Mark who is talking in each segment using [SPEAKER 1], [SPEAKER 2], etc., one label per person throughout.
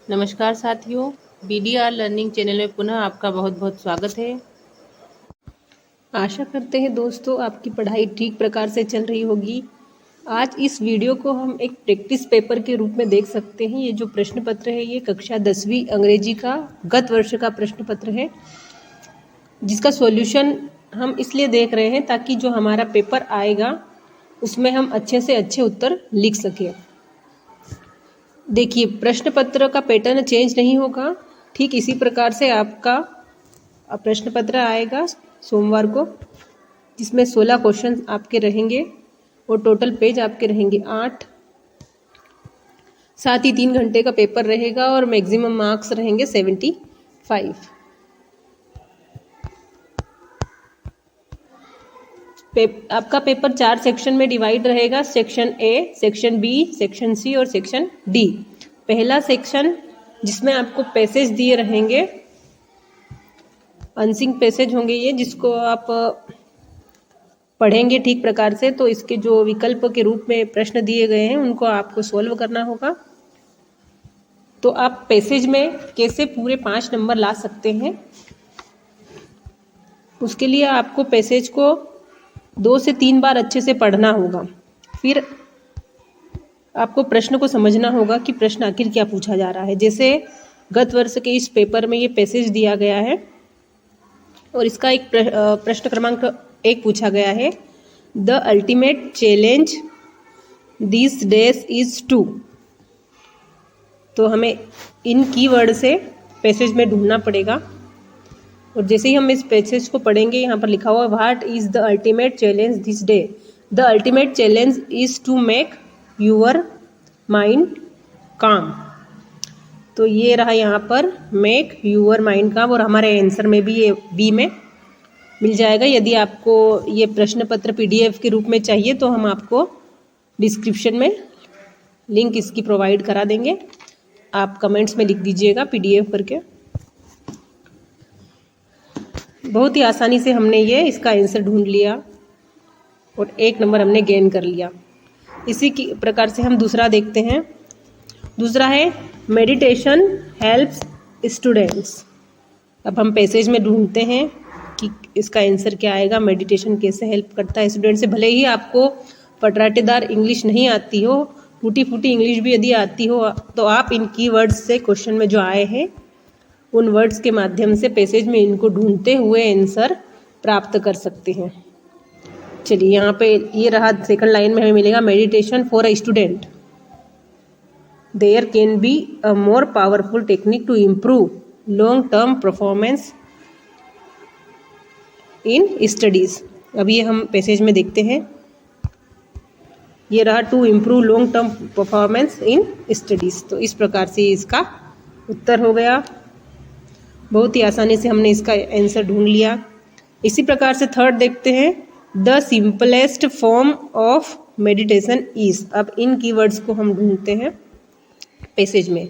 [SPEAKER 1] नमस्कार साथियों, BDR learning channel में पुनः आपका बहुत बहुत स्वागत है। आशा करते हैं दोस्तों आपकी पढ़ाई ठीक प्रकार से चल रही होगी। आज इस वीडियो को हम एक प्रैक्टिस पेपर के रूप में देख सकते हैं। ये जो प्रश्न पत्र है ये कक्षा 10वीं अंग्रेजी का गत वर्ष का प्रश्न पत्र है, जिसका सॉल्यूशन हम इसलिए देख रहे हैं ताकि जो हमारा पेपर आएगा उसमें हम अच्छे से अच्छे उत्तर लिख सकें। देखिए, प्रश्न पत्र का पैटर्न चेंज नहीं होगा। ठीक इसी प्रकार से आपका प्रश्न पत्र आएगा सोमवार को, जिसमें 16 क्वेश्चन आपके रहेंगे और टोटल पेज आपके रहेंगे 8। साथ ही 3 घंटे का पेपर रहेगा और मैक्सिमम मार्क्स रहेंगे 75। आपका पेपर 4 सेक्शन में डिवाइड रहेगा। Section A, section B, section C और सेक्शन डी। पहला सेक्शन जिसमें आपको पैसेज दिए रहेंगे, अनसिंक पैसेज होंगे ये, जिसको आप पढ़ेंगे ठीक प्रकार से तो इसके जो विकल्प के रूप में प्रश्न दिए गए हैं उनको आपको सॉल्व करना होगा। तो आप पैसेज में कैसे पूरे 5 नंबर ला सकते हैं, उसके लिए आपको पैसेज को 2 से 3 बार अच्छे से पढ़ना होगा। फिर आपको प्रश्न को समझना होगा कि प्रश्न आखिर क्या पूछा जा रहा है। जैसे गत वर्ष के इस पेपर में ये पैसेज दिया गया है और इसका एक प्रश्न क्रमांक 1 पूछा गया है, the ultimate challenge this days is to. तो हमें इन कीवर्ड से पैसेज में ढूंढना पड़ेगा। और जैसे ही हम इस पैसेज को पढ़ेंगे, यहाँ पर लिखा हुआ what is the ultimate challenge this day. The ultimate challenge is to make your mind calm. तो ये रहा यहाँ पर मेक यूर माइंड काम, और हमारे आंसर में भी ये बी में मिल जाएगा। यदि आपको ये प्रश्न पत्र PDF के रूप में चाहिए तो हम आपको डिस्क्रिप्शन में लिंक इसकी प्रोवाइड करा देंगे। आप कमेंट्स में लिख दीजिएगा PDF करके। बहुत ही आसानी से हमने ये इसका आंसर ढूंढ लिया और 1 नंबर हमने गेन कर लिया। इसी की प्रकार से हम दूसरा देखते हैं। दूसरा है मेडिटेशन हेल्प्स स्टूडेंट्स। अब हम पैसेज में ढूंढते हैं कि इसका आंसर क्या आएगा। मेडिटेशन कैसे हेल्प करता है स्टूडेंट से। भले ही आपको पटराटेदार इंग्लिश नहीं आती हो, टूटी फूटी इंग्लिश भी यदि आती हो, तो आप इन कीवर्ड्स से क्वेश्चन में जो आए हैं उन वर्ड्स के माध्यम से पैसेज में इनको ढूंढते हुए आंसर प्राप्त कर सकते हैं। चलिए, यहाँ पे ये रहा सेकंड लाइन में हमें मिलेगा meditation for a student. There can be a more powerful technique to improve long term performance in studies. अब ये हम पैसेज में देखते हैं। ये रहा to improve long term performance in studies. तो इस प्रकार से इसका उत्तर हो गया। बहुत ही आसानी से हमने इसका आंसर ढूंढ लिया। इसी प्रकार से थर्ड देखते हैं, the simplest form of meditation is. अब इन कीवर्ड्स को हम ढूंढते हैं पैसेज में।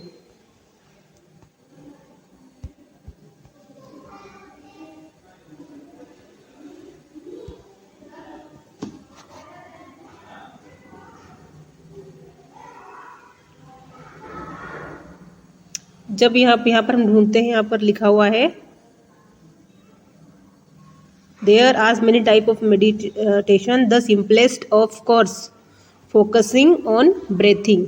[SPEAKER 1] जब यहाँ पर हम ढूंढते हैं, यहाँ पर लिखा हुआ है there are many type of meditation, the simplest of course focusing on breathing.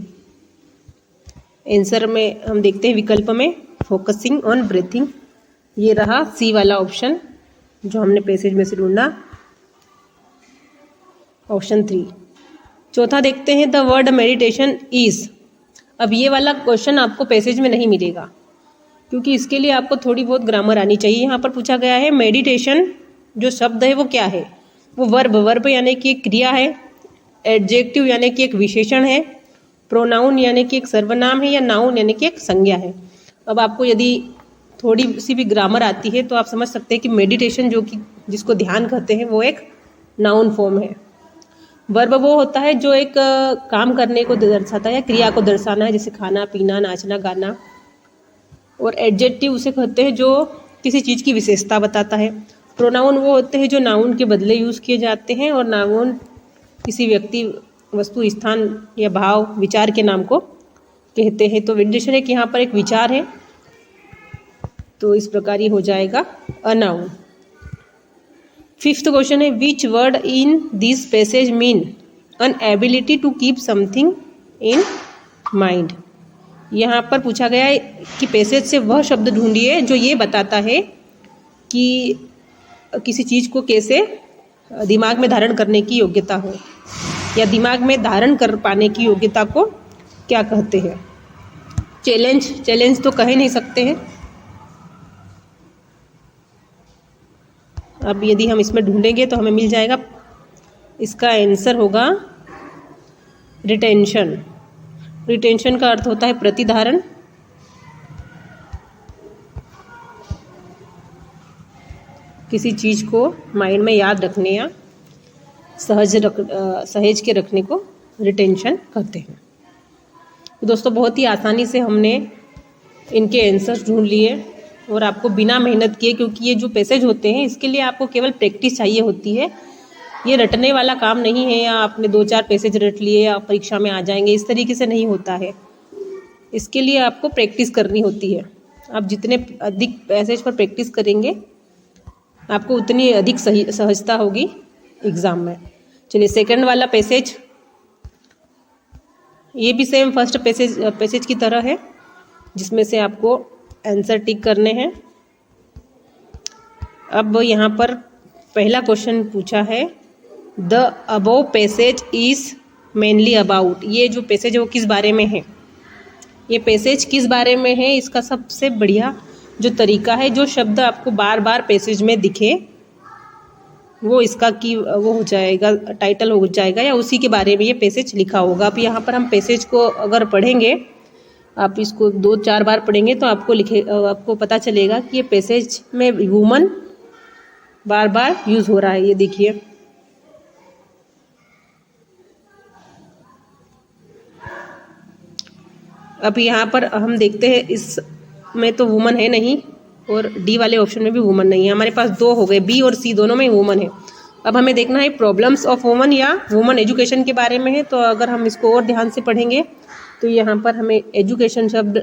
[SPEAKER 1] Answer में हम देखते हैं विकल्प में फोकसिंग ऑन ब्रेथिंग। ये रहा सी वाला ऑप्शन जो हमने पैसेज में से ढूंढा, ऑप्शन 3। चौथा देखते हैं, द वर्ड मेडिटेशन इज। अब ये वाला क्वेश्चन आपको पैसेज में नहीं मिलेगा, क्योंकि इसके लिए आपको थोड़ी बहुत ग्रामर आनी चाहिए। यहाँ पर पूछा गया है मेडिटेशन जो शब्द है वो क्या है। वो वर्ब यानी कि एक क्रिया है, एडजेक्टिव यानी कि एक विशेषण है, प्रोनाउन यानी कि एक सर्वनाम है, या नाउन यानी कि एक संज्ञा है। अब आपको यदि थोड़ी सी भी ग्रामर आती है तो आप समझ सकते हैं कि मेडिटेशन जो कि जिसको ध्यान कहते हैं वो एक नाउन फॉर्म है। वर्ब वो होता है जो एक काम करने को दर्शाता है, क्रिया को दर्शाना है, जैसे खाना पीना, नाचना गाना। और एडजेक्टिव उसे कहते हैं जो किसी चीज़ की विशेषता बताता है। प्रोनाउन वो होते हैं जो नाउन के बदले यूज़ किए जाते हैं, और नाउन किसी व्यक्ति, वस्तु, स्थान या भाव, विचार के नाम को कहते हैं। तो विडिशन है कि यहाँ पर एक विचार है, तो इस प्रकार ये हो जाएगा अ नाउन। फिफ्थ क्वेश्चन है which word in this passage mean an ability to keep something in mind. यहाँ पर पूछा गया है कि पैसेज से वह शब्द ढूंढिए जो ये बताता है कि किसी चीज़ को कैसे दिमाग में धारण करने की योग्यता हो, या दिमाग में धारण कर पाने की योग्यता को क्या कहते हैं। चैलेंज तो कह नहीं सकते हैं। अब यदि हम इसमें ढूंढेंगे तो हमें मिल जाएगा, इसका आंसर होगा रिटेंशन। रिटेंशन का अर्थ होता है प्रतिधारण। किसी चीज़ को माइंड में याद रखने या सहेज के रखने को रिटेंशन कहते हैं। तो दोस्तों बहुत ही आसानी से हमने इनके आंसर्स ढूंढ लिए और आपको बिना मेहनत किए, क्योंकि ये जो पैसेज होते हैं इसके लिए आपको केवल प्रैक्टिस चाहिए होती है। ये रटने वाला काम नहीं है या आपने 2-4 पैसेज रट लिए या परीक्षा में आ जाएंगे, इस तरीके से नहीं होता है। इसके लिए आपको प्रैक्टिस करनी होती है। आप जितने अधिक पैसेज पर प्रैक्टिस करेंगे आपको उतनी अधिक सहजता होगी एग्ज़ाम में। चलिए सेकंड वाला पैसेज, ये भी सेम फर्स्ट पैसेज की तरह है, जिसमें से आपको आंसर टिक करने हैं। अब यहाँ पर पहला क्वेश्चन पूछा है the above passage is mainly about. ये जो पैसेज है वो किस बारे में है, ये पैसेज किस बारे में है। इसका सबसे बढ़िया जो तरीका है, जो शब्द आपको बार बार पैसेज में दिखे वो इसका की वो हो जाएगा, टाइटल हो जाएगा या उसी के बारे में ये पैसेज लिखा होगा। अब यहाँ पर हम पैसेज को अगर पढ़ेंगे, आप इसको 2-4 बार पढ़ेंगे तो आपको पता चलेगा कि ये पैसेज में वुमन बार बार यूज़ हो रहा है। ये देखिए, अब यहाँ पर हम देखते हैं इसमें तो वुमन है नहीं और डी वाले ऑप्शन में भी वुमन नहीं है। हमारे पास 2 हो गए, बी और सी दोनों में वुमन है। अब हमें देखना है प्रॉब्लम्स ऑफ वुमन या वुमन एजुकेशन के बारे में है। तो अगर हम इसको और ध्यान से पढ़ेंगे तो यहाँ पर हमें एजुकेशन शब्द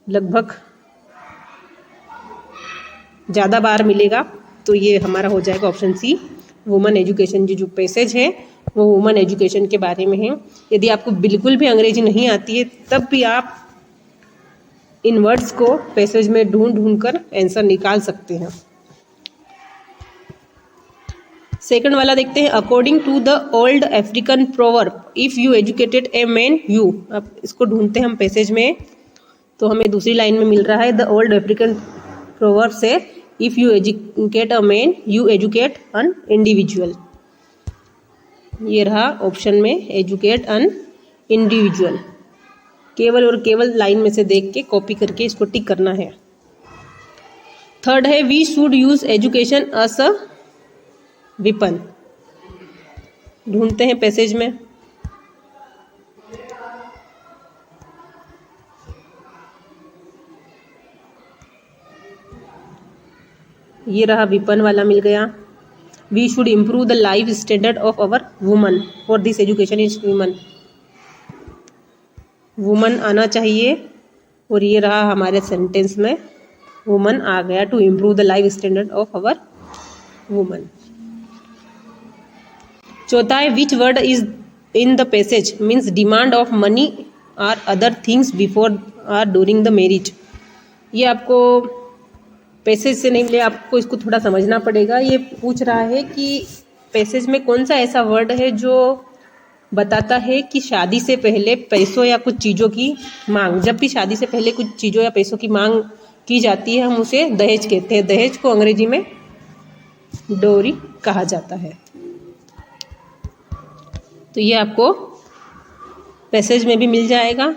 [SPEAKER 1] लगभग ज़्यादा बार मिलेगा। तो ये हमारा हो जाएगा ऑप्शन सी, वुमन एजुकेशन। जो पैसेज है वो वुमन एजुकेशन के बारे में है। यदि आपको बिल्कुल भी अंग्रेजी नहीं आती है तब भी आप इन वर्ड्स को पैसेज में ढूंढ कर आंसर निकाल सकते हैं। सेकंड वाला देखते हैं, according to the old African proverb if you educated a man you. अब इसको ढूंढते हैं हम पैसेज में, तो हमें दूसरी लाइन में मिल रहा है द ओल्ड अफ्रीकन प्रोवर्ब से if you educate a man you educate an individual. ये रहा ऑप्शन में एजुकेट एन इंडिविजुअल। केवल और केवल लाइन में से देख के कॉपी करके इसको टिक करना है। थर्ड है we should use education as a weapon. ढूंढते हैं पैसेज में, ये रहा विपन वाला मिल गया। We should improve the life standard of our woman for this education is woman. Woman आना चाहिए और ये रहा हमारे सेंटेंस में वुमन आ गया, to improve the life standard of our woman. चौथा है which word is in the passage means demand of money or other things before or during the marriage. ये आपको पैसेज से नहीं मिले, आपको इसको थोड़ा समझना पड़ेगा। ये पूछ रहा है कि पैसेज में कौन सा ऐसा वर्ड है जो बताता है कि शादी से पहले पैसों या कुछ चीज़ों की मांग, जब भी शादी से पहले कुछ चीज़ों या पैसों की मांग की जाती है हम उसे दहेज कहते हैं। दहेज को अंग्रेजी में डोरी कहा जाता है। तो ये आपको पैसेज में भी मिल जाएगा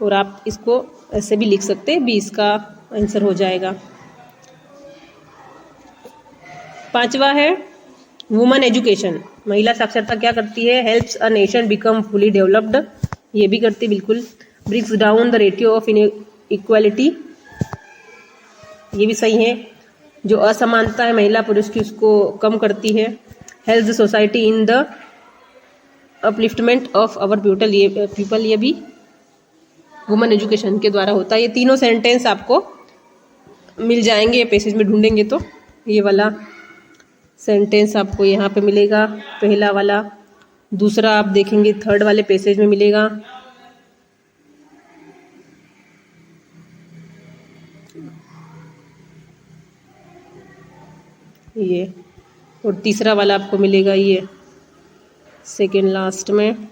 [SPEAKER 1] और आप इसको ऐसे भी लिख सकते हैं, भी इसका आंसर हो जाएगा। पांचवा है वुमन एजुकेशन। महिला साक्षरता क्या करती है, helps a nation become fully developed. ये भी करती बिल्कुल। Brings down the ratio of equality, ये भी सही है। जो असमानता है महिला पुरुष की उसको कम करती है। Helps the society in the upliftment of our people, ये भी वुमेन एजुकेशन के द्वारा होता है। ये तीनों सेंटेंस आपको मिल जाएंगे ये पैसेज में ढूंढेंगे तो। ये वाला सेंटेंस आपको यहाँ पे मिलेगा, पहला वाला। दूसरा आप देखेंगे थर्ड वाले पैसेज में मिलेगा। ये, और तीसरा वाला आपको मिलेगा ये सेकेंड लास्ट में,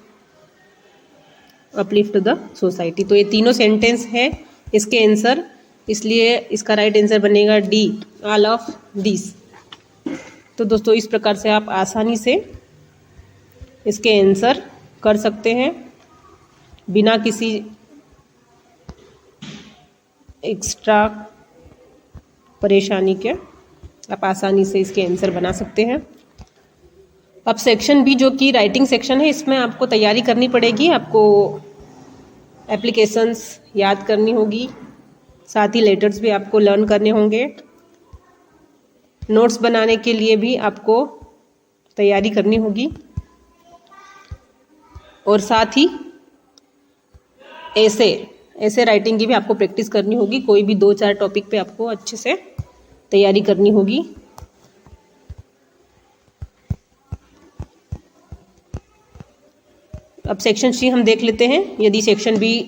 [SPEAKER 1] अपलिफ्ट द सोसाइटी। तो ये तीनों सेंटेंस है इसके आंसर, इसलिए इसका राइट आंसर बनेगा डी, ऑल ऑफ दिस। तो दोस्तों इस प्रकार से आप आसानी से इसके आंसर कर सकते हैं बिना किसी एक्स्ट्रा परेशानी के। आप आसानी से इसके आंसर बना सकते हैं। अब सेक्शन बी जो कि राइटिंग सेक्शन है, इसमें आपको तैयारी करनी पड़ेगी। आपको एप्लीकेशंस याद करनी होगी, साथ ही लेटर्स भी आपको लर्न करने होंगे। नोट्स बनाने के लिए भी आपको तैयारी करनी होगी, और साथ ही ऐसे राइटिंग की भी आपको प्रैक्टिस करनी होगी। कोई भी 2-4 टॉपिक पे आपको अच्छे से तैयारी करनी होगी। अब सेक्शन सी हम देख लेते हैं। यदि सेक्शन बी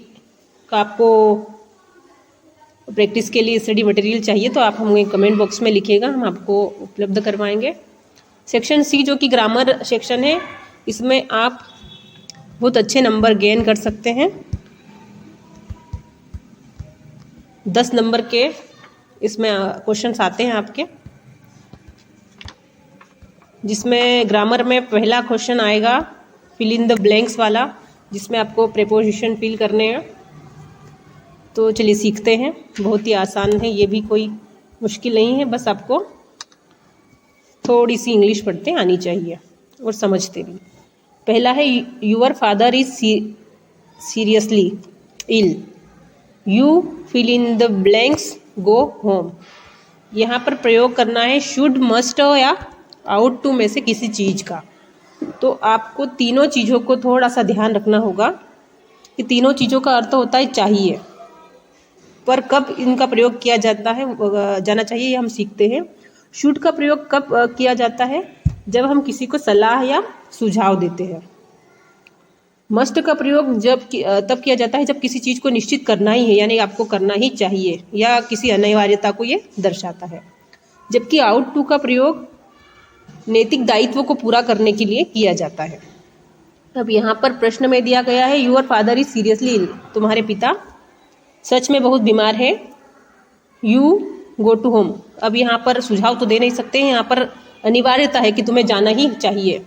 [SPEAKER 1] का आपको प्रैक्टिस के लिए स्टडी मटेरियल चाहिए तो आप हमें कमेंट बॉक्स में लिखिएगा, हम आपको उपलब्ध करवाएंगे। सेक्शन सी जो कि ग्रामर सेक्शन है, इसमें आप बहुत अच्छे नंबर गेन कर सकते हैं। 10 नंबर के इसमें क्वेश्चंस आते हैं आपके, जिसमें ग्रामर में पहला क्वेश्चन आएगा फिल इन द ब्लैंक्स वाला, जिसमें आपको प्रेपोजिशन फिल करने हैं। तो चलिए सीखते हैं। बहुत ही आसान है, ये भी कोई मुश्किल नहीं है, बस आपको थोड़ी सी इंग्लिश पढ़ते आनी चाहिए और समझते भी। पहला है your father is seriously ill, you fill in the blanks go home. यहाँ पर प्रयोग करना है शुड, मस्ट या आउट टू में से किसी चीज़ का। तो आपको तीनों चीज़ों को थोड़ा सा ध्यान रखना होगा कि तीनों चीज़ों का अर्थ होता है चाहिए, पर कब इनका प्रयोग किया जाता है जाना चाहिए ये हम सीखते हैं। शुड का प्रयोग कब किया जाता है? जब हम किसी को सलाह या सुझाव देते हैं। मस्ट का प्रयोग तब किया जाता है जब किसी चीज़ को निश्चित करना ही है, यानी आपको करना ही चाहिए, या किसी अनिवार्यता को ये दर्शाता है। जबकि आउट टू का प्रयोग नैतिक दायित्व को पूरा करने के लिए किया जाता है। अब यहाँ पर प्रश्न में दिया गया है your father is seriously ill, तुम्हारे पिता सच में बहुत बीमार है। यू गो टू होम, अब यहाँ पर सुझाव तो दे नहीं सकते हैं, यहाँ पर अनिवार्यता है कि तुम्हें जाना ही चाहिए,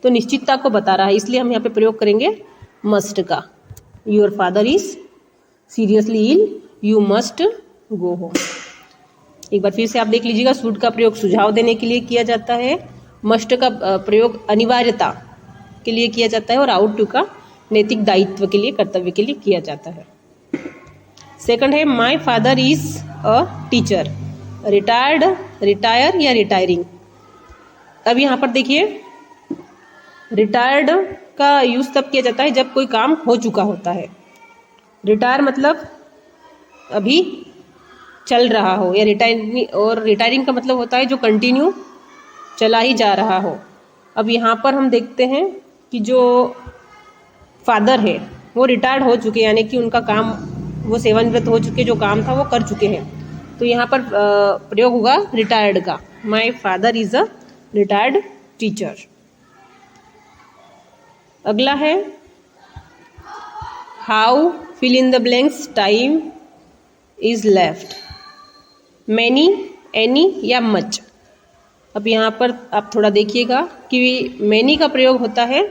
[SPEAKER 1] तो निश्चितता को बता रहा है, इसलिए हम यहाँ पे प्रयोग करेंगे मस्ट का। Your father is seriously ill, you must go home. एक बार फिर से आप देख लीजिएगा, शुड का प्रयोग सुझाव देने के लिए किया जाता है, मस्ट का प्रयोग अनिवार्यता के लिए किया जाता है, और आउट टू का नैतिक दायित्व के लिए, कर्तव्य के लिए किया जाता है। सेकंड है माई father is a teacher, retired, retire या रिटायरिंग। अब यहाँ पर देखिए रिटायर्ड का यूज तब किया जाता है जब कोई काम हो चुका होता है। रिटायर मतलब अभी चल रहा हो, या रिटायरिंग का मतलब होता है जो कंटिन्यू चला ही जा रहा हो। अब यहाँ पर हम देखते हैं कि जो फादर है वो रिटायर्ड हो चुके, यानी कि उनका काम, वो सेवानिवृत्त हो चुके, जो काम था वो कर चुके हैं। तो यहाँ पर प्रयोग होगा रिटायर्ड का, my father is a retired teacher. अगला है how fill in the blanks time is left, many, any या मच। अब यहाँ पर आप थोड़ा देखिएगा कि मैनी का प्रयोग होता है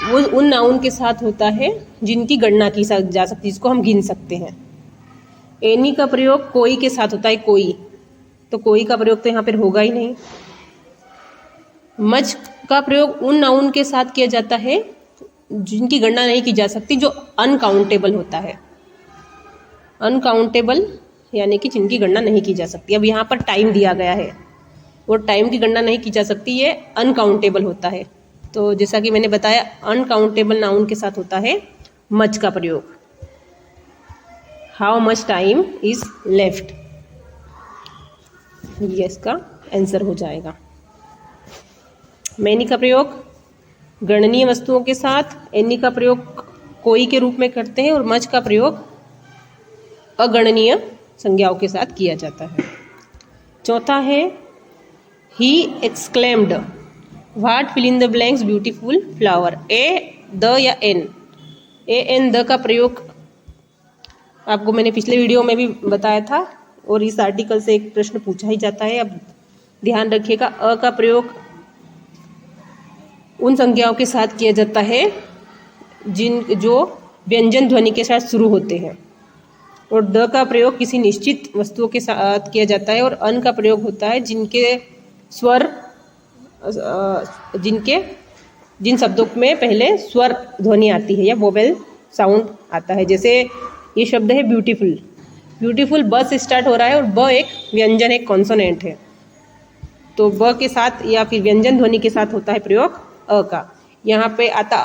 [SPEAKER 1] वो उन नाउन के साथ होता है जिनकी गणना की जा सकती है, जिसको हम गिन सकते हैं। एनी का प्रयोग कोई के साथ होता है, कोई, तो कोई का प्रयोग तो यहाँ पर होगा ही नहीं। मच का प्रयोग उन नाउन के साथ किया जाता है जिनकी गणना नहीं की जा सकती, जो अनकाउंटेबल होता है। अनकाउंटेबल यानी कि जिनकी गणना नहीं की जा सकती। अब यहाँ पर टाइम दिया गया है और टाइम की गणना नहीं की जा सकती, ये अनकाउंटेबल होता है। तो जैसा कि मैंने बताया अनकाउंटेबल नाउन के साथ होता है मच का प्रयोग। How much time is left, ये इसका आंसर हो जाएगा। मैनी का प्रयोग गणनीय वस्तुओं के साथ, एनी का प्रयोग कोई के रूप में करते हैं और मच का प्रयोग अगणनीय संज्ञाओं के साथ किया जाता है। चौथा है he exclaimed what fill in the blanks beautiful flower. A, the या एन। ए एन द का प्रयोग आपको मैंने पिछले वीडियो में भी बताया था और इस आर्टिकल से एक प्रश्न पूछा ही जाता है। अब ध्यान रखिएगा, अ का प्रयोग उन संज्ञाओं के साथ किया जाता है जो व्यंजन ध्वनि के साथ शुरू होते हैं, और द का प्रयोग किसी निश्चित वस्तुओं के साथ किया जाता है, और अन का प्रयोग होता है जिन शब्दों में पहले स्वर ध्वनि आती है या वोवेल साउंड आता है। जैसे ये शब्द है ब्यूटीफुल। ब्यूटीफुल ब से स्टार्ट हो रहा है और ब एक व्यंजन, एक कॉन्सोनेंट है, तो ब के साथ या फिर व्यंजन ध्वनि के साथ होता है प्रयोग अ का। यहाँ पे आता,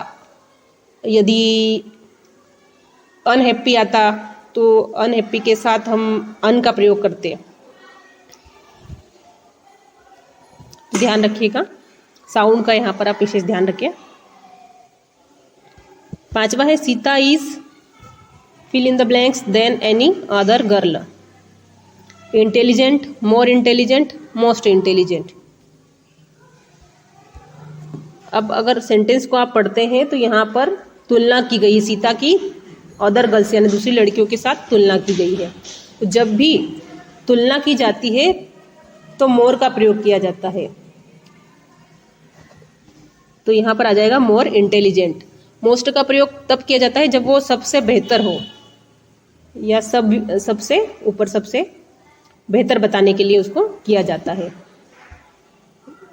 [SPEAKER 1] यदि अनहैप्पी आता तो अनहैप्पी के साथ हम अन का प्रयोग करते हैं। ध्यान रखिएगा, साउंड का यहाँ पर आप विशेष ध्यान रखिए। पांचवा है Sita is fill in the blanks than any other girl. Intelligent, more intelligent, most intelligent. अब अगर सेंटेंस को आप पढ़ते हैं तो यहाँ पर तुलना की गई सीता की अदर गर्ल्स यानी दूसरी लड़कियों के साथ तुलना की गई है। तो जब भी तुलना की जाती है तो मोर का प्रयोग किया जाता है, तो यहाँ पर आ जाएगा मोर इंटेलिजेंट। मोस्ट का प्रयोग तब किया जाता है जब वो सबसे बेहतर हो या सबसे ऊपर, सबसे बेहतर बताने के लिए उसको किया जाता है।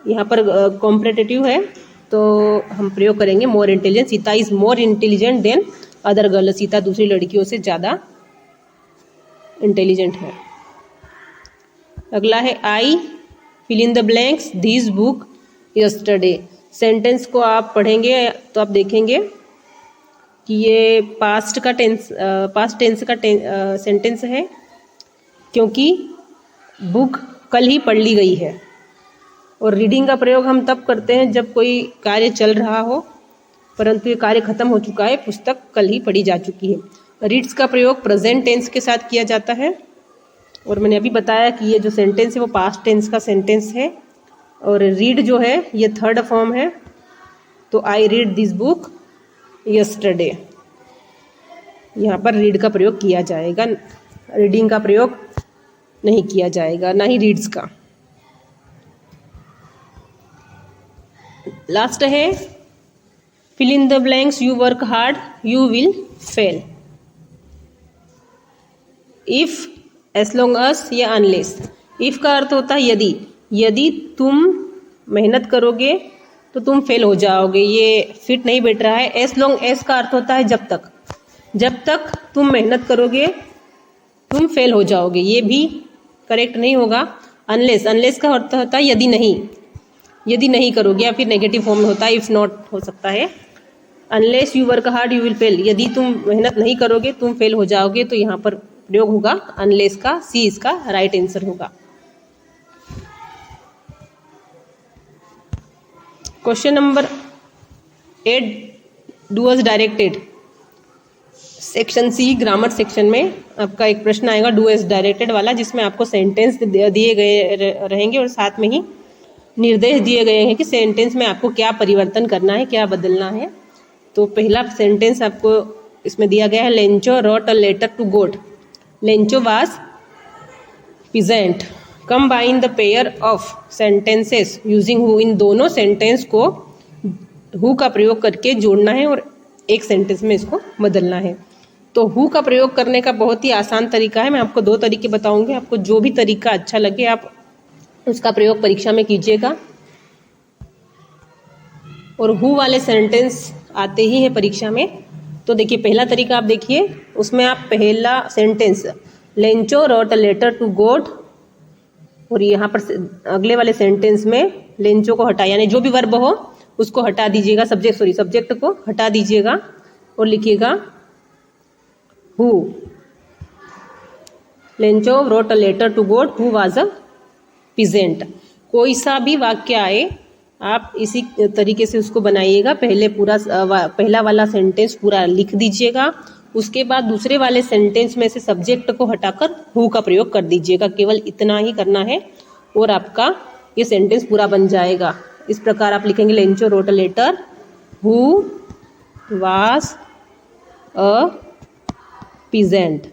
[SPEAKER 1] यहाँ पर कॉम्पिटिटिव है तो हम प्रयोग करेंगे more intelligent. Sita is more intelligent than other girl. Sita दूसरी लड़कियों से ज़्यादा इंटेलिजेंट है। अगला है I fill in the blanks this book yesterday. Sentence को आप पढ़ेंगे तो आप देखेंगे कि ये पास्ट टेंस का सेंटेंस है, क्योंकि बुक कल ही पढ़ ली गई है। और रीडिंग का प्रयोग हम तब करते हैं जब कोई कार्य चल रहा हो परंतु ये कार्य खत्म हो चुका है, पुस्तक कल ही पढ़ी जा चुकी है। रीड्स का प्रयोग प्रेजेंट टेंस के साथ किया जाता है, और मैंने अभी बताया कि ये जो सेंटेंस है वो पास्ट टेंस का सेंटेंस है। और रीड जो है ये थर्ड फॉर्म है, तो I read this book yesterday. यहाँ पर रीड का प्रयोग किया जाएगा, रीडिंग का प्रयोग नहीं किया जाएगा, ना ही रीड्स का। लास्ट है fill in the blanks you work hard you will fail. If, as long as या अनलेस। इफ का अर्थ होता है यदि, यदि तुम मेहनत करोगे तो तुम फेल हो जाओगे, ये फिट नहीं बैठ रहा है। एस लॉन्ग एस का अर्थ होता है जब तक, जब तक तुम मेहनत करोगे तुम फेल हो जाओगे, ये भी करेक्ट नहीं होगा। अनलेस, अनलेस का अर्थ होता है यदि नहीं, यदि नहीं करोगे, या फिर नेगेटिव फॉर्म में होता है इफ नॉट हो सकता है। Unless you work hard you will fail, यदि तुम मेहनत नहीं करोगे तुम फेल हो जाओगे, तो यहाँ पर प्रयोग होगा अनलेस का। सी इसका राइट आंसर होगा। Question number 8 do as directed. Section C grammar section में आपका एक प्रश्न आएगा डू एज डायरेक्टेड वाला, जिसमें आपको सेंटेंस दिए गए रहेंगे और साथ में ही निर्देश दिए गए हैं कि सेंटेंस में आपको क्या परिवर्तन करना है, क्या बदलना है। तो पहला सेंटेंस आपको इसमें दिया गया है, Lencho wrote a letter to God. Lencho was peasant. Combine the pair of sentences using who. इन दोनों सेंटेंस को हु का प्रयोग करके जोड़ना है और एक सेंटेंस में इसको बदलना है। तो हु का प्रयोग करने का बहुत ही आसान तरीका है। मैं आपको 2 तरीके बताऊंगी, आपको जो भी तरीका अच्छा लगे आप उसका प्रयोग परीक्षा में कीजिएगा। और हु वाले सेंटेंस आते ही हैं परीक्षा में। तो देखिए पहला तरीका आप देखिए, उसमें आप पहला sentence Lencho wrote a letter to God और यहाँ पर अगले वाले सेंटेंस में लेंचो को हटा, यानी जो भी वर्ब हो उसको हटा दीजिएगा, सब्जेक्ट को हटा दीजिएगा और लिखिएगा who. Lencho wrote a letter to God who was a peasant. कोई सा भी वाक्य आए आप इसी तरीके से उसको बनाइएगा। पहला वाला सेंटेंस पूरा लिख दीजिएगा, उसके बाद दूसरे वाले सेंटेंस में से सब्जेक्ट को हटाकर हु का प्रयोग कर दीजिएगा। केवल इतना ही करना है और आपका ये सेंटेंस पूरा बन जाएगा। इस प्रकार आप लिखेंगे Lencho wrote a letter who was a peasant.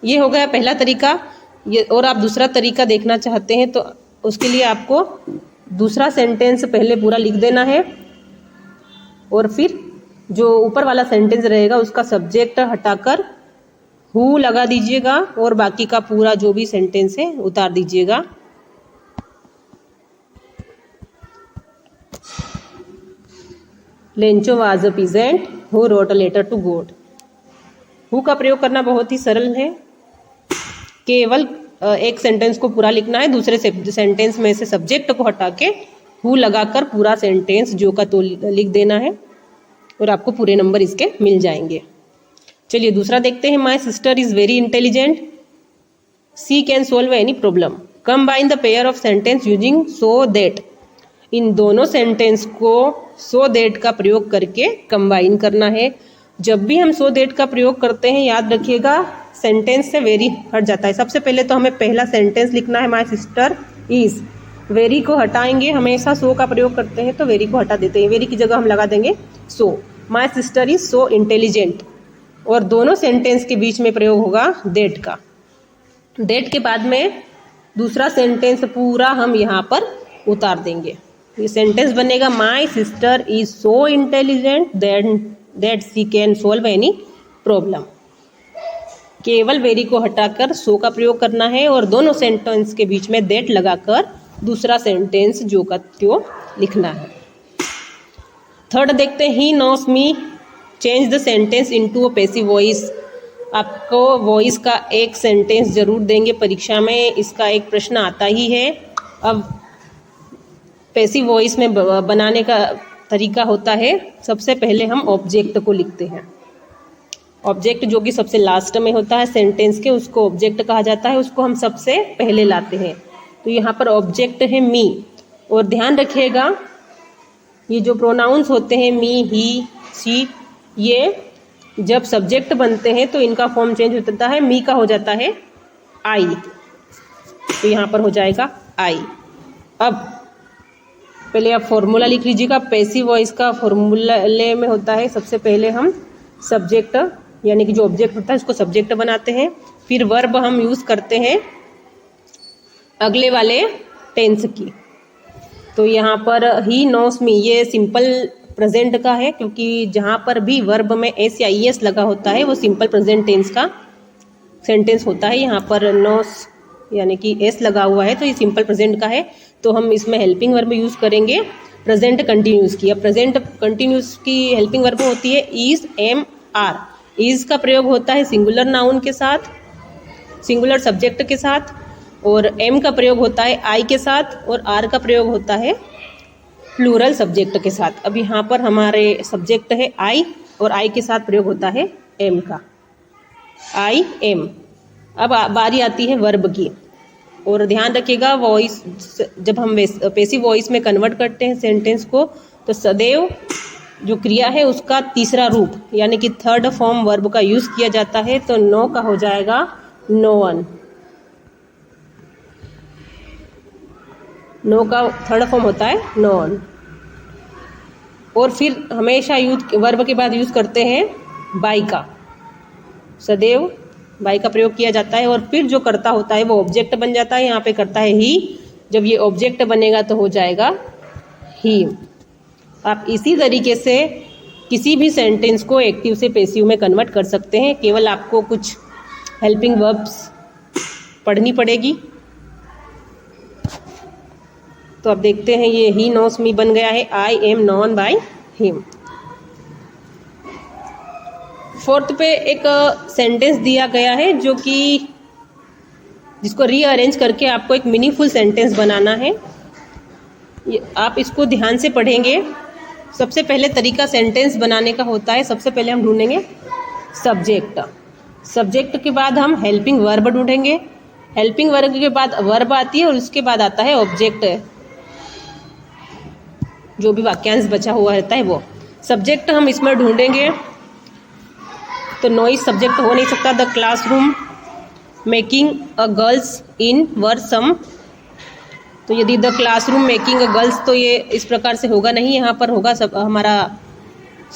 [SPEAKER 1] ये हो गया पहला तरीका। ये और आप दूसरा तरीका देखना चाहते हैं तो उसके लिए आपको दूसरा सेंटेंस पहले पूरा लिख देना है और फिर जो ऊपर वाला सेंटेंस रहेगा उसका सब्जेक्ट हटाकर हु लगा दीजिएगा और बाकी का पूरा जो भी सेंटेंस है उतार दीजिएगा। Lencho was a peasant who wrote a letter to God. Who का प्रयोग करना बहुत ही सरल है। केवल एक सेंटेंस को पूरा लिखना है, दूसरे सेंटेंस में से सब्जेक्ट को हटा के हु लगाकर पूरा सेंटेंस जो का तो लिख देना है और आपको पूरे नंबर इसके मिल जाएंगे। चलिए दूसरा देखते हैं। My sister is very intelligent, she can solve any problem, combine the pair of sentence using so that. इन दोनों सेंटेंस को सो दैट का प्रयोग करके कंबाइन करना है। जब भी हम सो दैट का प्रयोग करते हैं याद रखिएगा सेंटेंस से वेरी हट जाता है। सबसे पहले तो हमें पहला सेंटेंस लिखना है माई सिस्टर इज, वेरी को हटाएंगे, हमेशा सो का प्रयोग करते हैं तो वेरी को हटा देते हैं, वेरी की जगह हम लगा देंगे so. My sister is so intelligent और दोनों सेंटेंस के बीच में प्रयोग होगा दैट का। दैट के बाद में दूसरा सेंटेंस पूरा हम यहाँ पर उतार देंगे। ये सेंटेंस बनेगा my sister is so intelligent that she can solve any problem. केवल वेरी को हटाकर सो का प्रयोग करना है और दोनों सेंटेंस के बीच में दैट लगाकर दूसरा सेंटेंस जो का त्यो लिखना है। थर्ड देखते हैं। He knows me, change the sentence into a passive voice. आपको वॉइस का एक सेंटेंस जरूर देंगे परीक्षा में, इसका एक प्रश्न आता ही है। अब पैसिव वॉइस में बनाने का तरीका होता है, सबसे पहले हम ऑब्जेक्ट को लिखते हैं। ऑब्जेक्ट जो कि सबसे लास्ट में होता है सेंटेंस के, उसको ऑब्जेक्ट कहा जाता है, उसको हम सबसे पहले लाते हैं। तो यहाँ पर ऑब्जेक्ट है मी। और ध्यान रखिएगा ये जो प्रोनाउंस होते हैं मी, ही, शी, ये जब सब्जेक्ट बनते हैं तो इनका फॉर्म चेंज होता है। मी का हो जाता है आई, तो यहाँ पर हो जाएगा आई। अब पहले आप फॉर्मूला लिख लीजिएगा। पैसिव वॉइस का फॉर्मूले में होता है सबसे पहले हम सब्जेक्ट यानी कि जो ऑब्जेक्ट होता है उसको सब्जेक्ट बनाते हैं, फिर वर्ब हम यूज़ करते हैं अगले वाले टेंस की। तो यहाँ पर ही नोस मी ये सिंपल प्रेजेंट का है, क्योंकि जहाँ पर भी वर्ब में एस या ई एस लगा होता है वो सिंपल प्रेजेंट टेंस का सेंटेंस होता है। यहाँ पर नोस यानी कि एस लगा हुआ है तो ये सिंपल प्रेजेंट का है, तो हम इसमें हेल्पिंग वर्ब यूज़ करेंगे प्रेजेंट कंटिन्यूस की। अब प्रेजेंट कंटिन्यूस की हेल्पिंग वर्ब होती है इज, एम, आर। इज का प्रयोग होता है सिंगुलर नाउन के साथ, सिंगुलर सब्जेक्ट के साथ, और एम का प्रयोग होता है आई के साथ, और आर का प्रयोग होता है प्लूरल सब्जेक्ट के साथ। अब यहाँ पर हमारे सब्जेक्ट है आई और आई के साथ प्रयोग होता है एम का, आई एम। अब बारी आती है वर्ब की, और ध्यान रखिएगा वॉइस जब हम पैसिव वॉइस में कन्वर्ट करते हैं सेंटेंस को तो सदैव जो क्रिया है उसका तीसरा रूप यानी कि थर्ड फॉर्म वर्ब का यूज किया जाता है। तो नो का हो जाएगा नोवन, नो का थर्ड फॉर्म होता है नोन। और फिर हमेशा यूज वर्ब के बाद यूज करते हैं बाई का, सदैव बाई का प्रयोग किया जाता है। और फिर जो करता होता है वो ऑब्जेक्ट बन जाता है। यहाँ पे करता है ही, जब ये ऑब्जेक्ट बनेगा तो हो जाएगा ही। आप इसी तरीके से किसी भी सेंटेंस को एक्टिव से पैसिव में कन्वर्ट कर सकते हैं, केवल आपको कुछ हेल्पिंग वर्ब्स पढ़नी पड़ेगी। तो अब देखते हैं ये ही नोस मी बन गया है I am known by him. Fourth पे एक सेंटेंस दिया गया है जो कि जिसको रीअरेंज करके आपको एक मीनिंगफुल सेंटेंस बनाना है। आप इसको ध्यान से पढ़ेंगे। सबसे पहले तरीका सेंटेंस बनाने का होता है, सबसे पहले हम ढूंढेंगे सब्जेक्ट। सब्जेक्ट के बाद हम हेल्पिंग वर्ब ढूंढेंगे। हेल्पिंग वर्ब के बाद वर्ब आती है और उसके बाद आता है ऑब्जेक्ट, जो भी वाक्यांश बचा हुआ रहता है वो। सब्जेक्ट हम इसमें ढूंढेंगे तो नॉइज सब्जेक्ट हो नहीं सकता। The classroom making a girls in where some, तो यदि the classroom making a girls, तो ये इस प्रकार से होगा नहीं, यहाँ पर होगा हमारा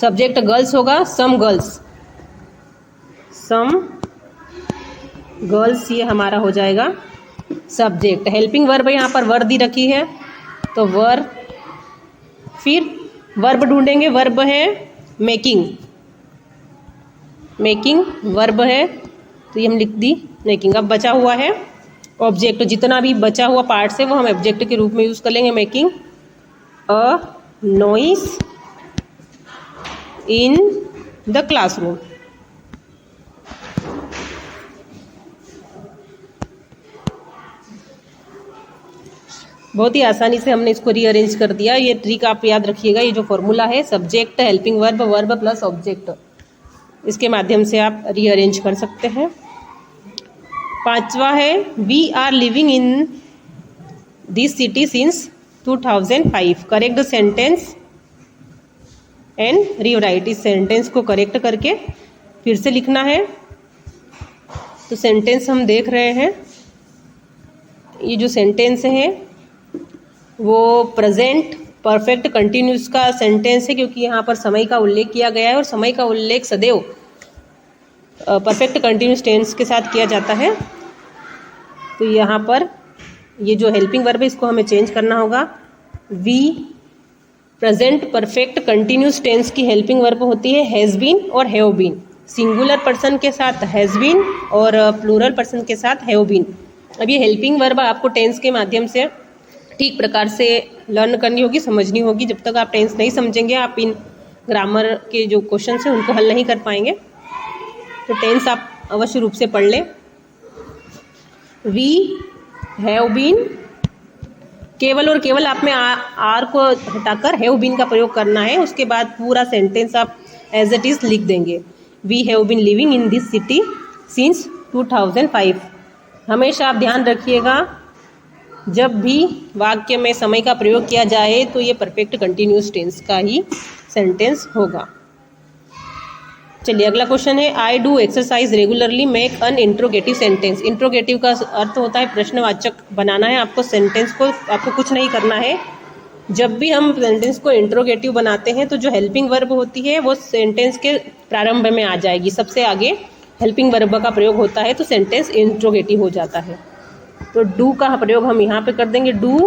[SPEAKER 1] सब्जेक्ट गर्ल्स होगा, सम गर्ल्स, सम गर्ल्स ये हमारा हो जाएगा सब्जेक्ट। हेल्पिंग वर्ब यहाँ पर वर दी रखी है तो वर, फिर वर्ब ढूंढेंगे, वर्ब है मेकिंग, मेकिंग वर्ब है तो ये हम लिख दी मेकिंग। अब बचा हुआ है ऑब्जेक्ट, जितना भी बचा हुआ पार्ट्स है वो हम ऑब्जेक्ट के रूप में यूज़ कर लेंगे। Making a noise in the classroom. बहुत ही आसानी से हमने इसको रीअरेंज कर दिया। ये ट्रिक आप याद रखिएगा, ये जो फॉर्मूला है subject helping verb verb plus object, इसके माध्यम से आप रीअरेंज कर सकते हैं। पांचवा है we are living in this city since 2005। Correct the sentence and rewrite. इस सेंटेंस को करेक्ट करके फिर से लिखना है। तो सेंटेंस हम देख रहे हैं, ये जो सेंटेंस है वो प्रेजेंट परफेक्ट कंटिन्यूस का सेंटेंस है, क्योंकि यहाँ पर समय का उल्लेख किया गया है और समय का उल्लेख सदैव परफेक्ट कंटिन्यूस टेंस के साथ किया जाता है। तो यहाँ पर ये जो हेल्पिंग वर्ब है इसको हमें चेंज करना होगा। वी प्रेजेंट परफेक्ट कंटिन्यूस टेंस की हेल्पिंग वर्ब होती है हैज़ बीन और हैव बीन। सिंगुलर पर्सन के साथ हैज़ बीन और प्लूरल पर्सन के साथ हैव बीन। अब ये हेल्पिंग वर्ब आपको टेंस के माध्यम से ठीक प्रकार से लर्न करनी होगी, समझनी होगी। जब तक आप टेंस नहीं समझेंगे आप इन ग्रामर के जो क्वेश्चन हैं उनको हल नहीं कर पाएंगे। तो टेंस आप अवश्य रूप से पढ़ लें। वी हैव बीन, केवल और केवल आप में आर को हटाकर हैव बीन का प्रयोग करना है। उसके बाद पूरा सेंटेंस आप एज इट इज़ लिख देंगे। We have been living in this city since 2005। हमेशा आप ध्यान रखिएगा, जब भी वाक्य में समय का प्रयोग किया जाए तो ये परफेक्ट कंटिन्यूस टेंस का ही सेंटेंस होगा। चलिए अगला क्वेश्चन है I do exercise regularly make an interrogative sentence. Interrogative का अर्थ होता है प्रश्नवाचक बनाना है आपको। सेंटेंस को आपको कुछ नहीं करना है। जब भी हम सेंटेंस को इंट्रोगेटिव बनाते हैं तो जो हेल्पिंग वर्ब होती है वो सेंटेंस के प्रारंभ में आ जाएगी। सबसे आगे हेल्पिंग वर्ब का प्रयोग होता है तो सेंटेंस इंट्रोगेटिव हो जाता है। तो डू का प्रयोग हम यहाँ पे कर देंगे, डू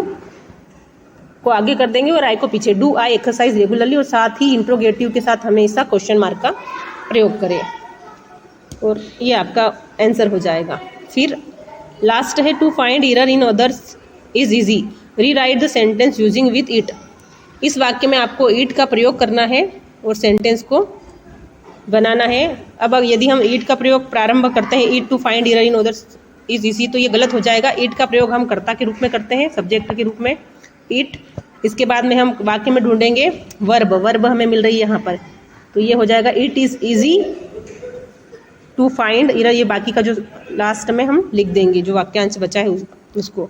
[SPEAKER 1] को आगे कर देंगे और आई को पीछे। डू आई एक्सरसाइज रेगुलरली, और साथ ही इंट्रोगेटिव के साथ हमेशा क्वेश्चन मार्क का प्रयोग करें और ये आपका आंसर हो जाएगा। फिर लास्ट है to find error in others is easy, rewrite the sentence using with it. इस वाक्य में आपको इट का प्रयोग करना है और सेंटेंस को बनाना है। अब यदि हम इट का प्रयोग प्रारंभ करते हैं, it to find error in others is easy, तो ये गलत हो जाएगा। इट का प्रयोग हम कर्ता के रूप में करते हैं, सब्जेक्ट के रूप में इट। इसके बाद में हम वाक्य में ढूंढेंगे वर्ब, वर्ब हमें मिल रही है यहाँ पर, तो ये हो जाएगा it is easy to find error. ये बाकी का जो लास्ट में हम लिख देंगे, जो वाक्यांश बचा है उसको।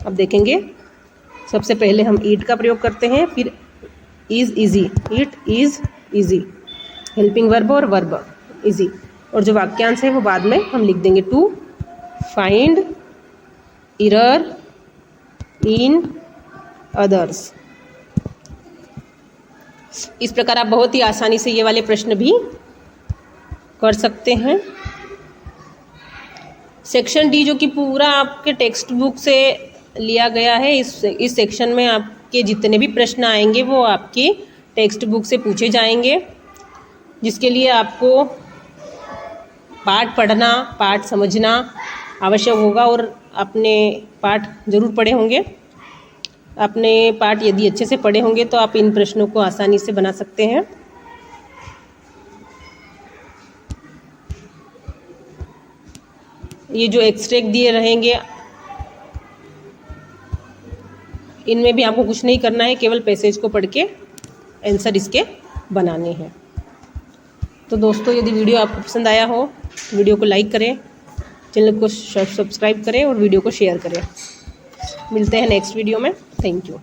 [SPEAKER 1] अब देखेंगे, सबसे पहले हम इट का प्रयोग करते हैं, फिर is easy, it is easy, helping verb और वर्ब ईजी, और जो वाक्यांश है वो बाद में हम लिख देंगे to find error in others. इस प्रकार आप बहुत ही आसानी से ये वाले प्रश्न भी कर सकते हैं। सेक्शन डी जो कि पूरा आपके टेक्स्ट बुक से लिया गया है, इस सेक्शन में आपके जितने भी प्रश्न आएंगे वो आपके टेक्स्ट बुक से पूछे जाएंगे, जिसके लिए आपको पाठ पढ़ना, पाठ समझना आवश्यक होगा और अपने पाठ जरूर पढ़े होंगे। अपने पाठ यदि अच्छे से पढ़े होंगे तो आप इन प्रश्नों को आसानी से बना सकते हैं। ये जो एक्सट्रैक्ट दिए रहेंगे इनमें भी आपको कुछ नहीं करना है, केवल पैसेज को पढ़ के आंसर इसके बनाने हैं। तो दोस्तों यदि वीडियो आपको पसंद आया हो तो वीडियो को लाइक करें, चैनल को सब्सक्राइब करें और वीडियो को शेयर करें। मिलते हैं नेक्स्ट वीडियो में। Thank you.